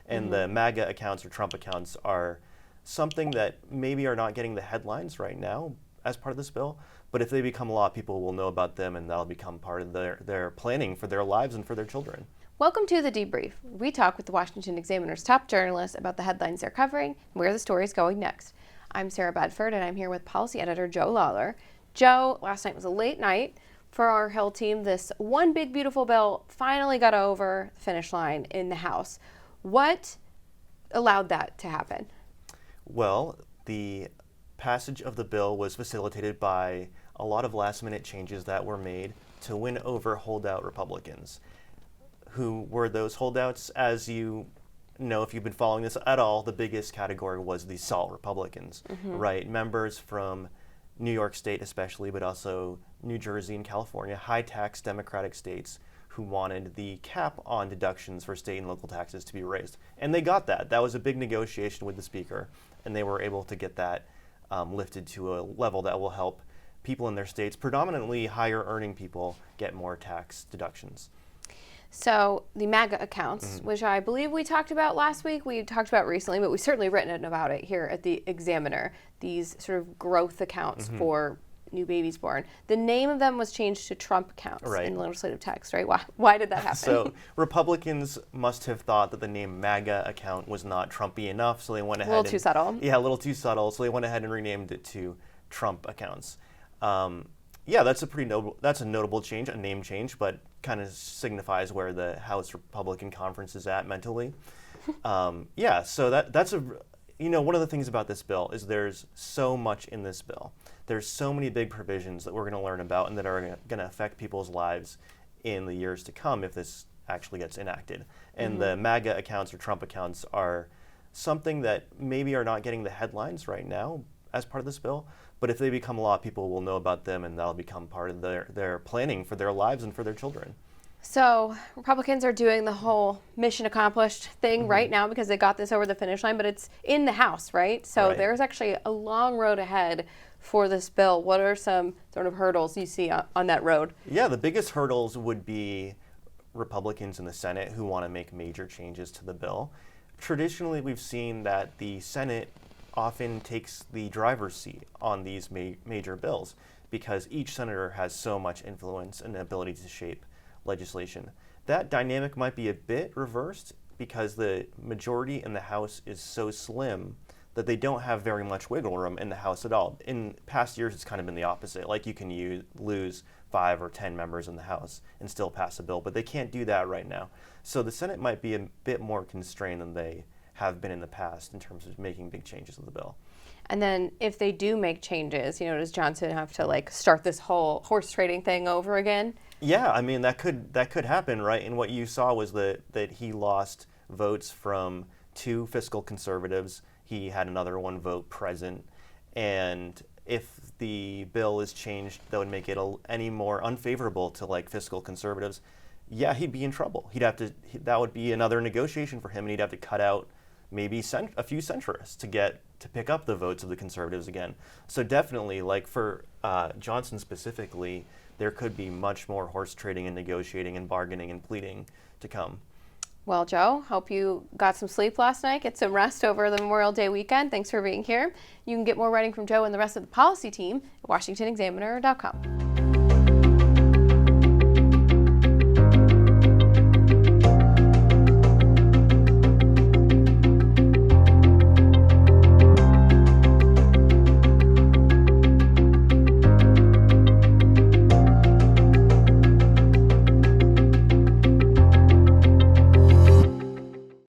And the MAGA accounts or Trump accounts are something that maybe are not getting the headlines right now as part of this bill, but if they become law, people will know about them and that'll become part of their planning for their lives and for their children. Welcome to The Debrief. We talk with the Washington Examiner's top journalists about the headlines they're covering and where the story is going next. I'm Sarah Bedford, and I'm here with policy editor Joe Lawler. Joe, last night was a late night for our Hill team. This one big, beautiful bill finally got over the finish line in the House. What allowed that to happen? Well, the passage of the bill was facilitated by a lot of last-minute changes that were made to win over holdout Republicans. Who were those holdouts? As you know, if you've been following this at all, the biggest category was the SALT Republicans, right? Members from New York State especially, but also New Jersey and California, high-tax Democratic states who wanted the cap on deductions for state and local taxes to be raised. And they got that. That was a big negotiation with the Speaker, and they were able to get that lifted to a level that will help people in their states, predominantly higher-earning people, get more tax deductions. So the MAGA accounts, which I believe we talked about last week, we talked about recently, but we've certainly written about it here at the Examiner, these sort of growth accounts for new babies born. The name of them was changed to Trump accounts in the legislative text, right? Why did that happen? So Republicans must have thought that the name MAGA account was not Trumpy enough, so they went ahead a little too subtle. Yeah, a little too subtle, so they went ahead and renamed it to Trump accounts. Yeah, that's a notable change, a name change, but kind of signifies where the House Republican Conference is at mentally. Yeah, so that's one of the things about this bill is there's so much in this bill. There's so many big provisions that we're going to learn about and that are going to affect people's lives in the years to come if this actually gets enacted. And the MAGA accounts or Trump accounts are something that maybe are not getting the headlines right now as part of this bill, but if they become law, people will know about them and that'll become part of their planning for their lives and for their children. So Republicans are doing the whole mission accomplished thing right now because they got this over the finish line, but it's in the House, right? So there's actually a long road ahead for this bill. What are some sort of hurdles you see on that road? Yeah, the biggest hurdles would be Republicans in the Senate who want to make major changes to the bill. Traditionally, we've seen that the Senate often takes the driver's seat on these major bills because each senator has so much influence and ability to shape legislation. That dynamic might be a bit reversed because the majority in the House is so slim that they don't have very much wiggle room in the House at all. In past years, it's kind of been the opposite. Like you can lose 5 or 10 members in the House and still pass a bill, but they can't do that right now. So the Senate might be a bit more constrained than they have been in the past in terms of making big changes to the bill. And then if they do make changes, does Johnson have to start this whole horse trading thing over again? Yeah, I mean that could happen, right? And what you saw was that he lost votes from 2 fiscal conservatives. He had another 1 vote present, and if the bill is changed that would make it any more unfavorable to fiscal conservatives, yeah, he'd be in trouble. That would be another negotiation for him, and he'd have to cut out maybe a few centrists to pick up the votes of the conservatives again. So definitely, for Johnson specifically, there could be much more horse trading and negotiating and bargaining and pleading to come. Well, Joe, hope you got some sleep last night, get some rest over the Memorial Day weekend. Thanks for being here. You can get more writing from Joe and the rest of the policy team at washingtonexaminer.com.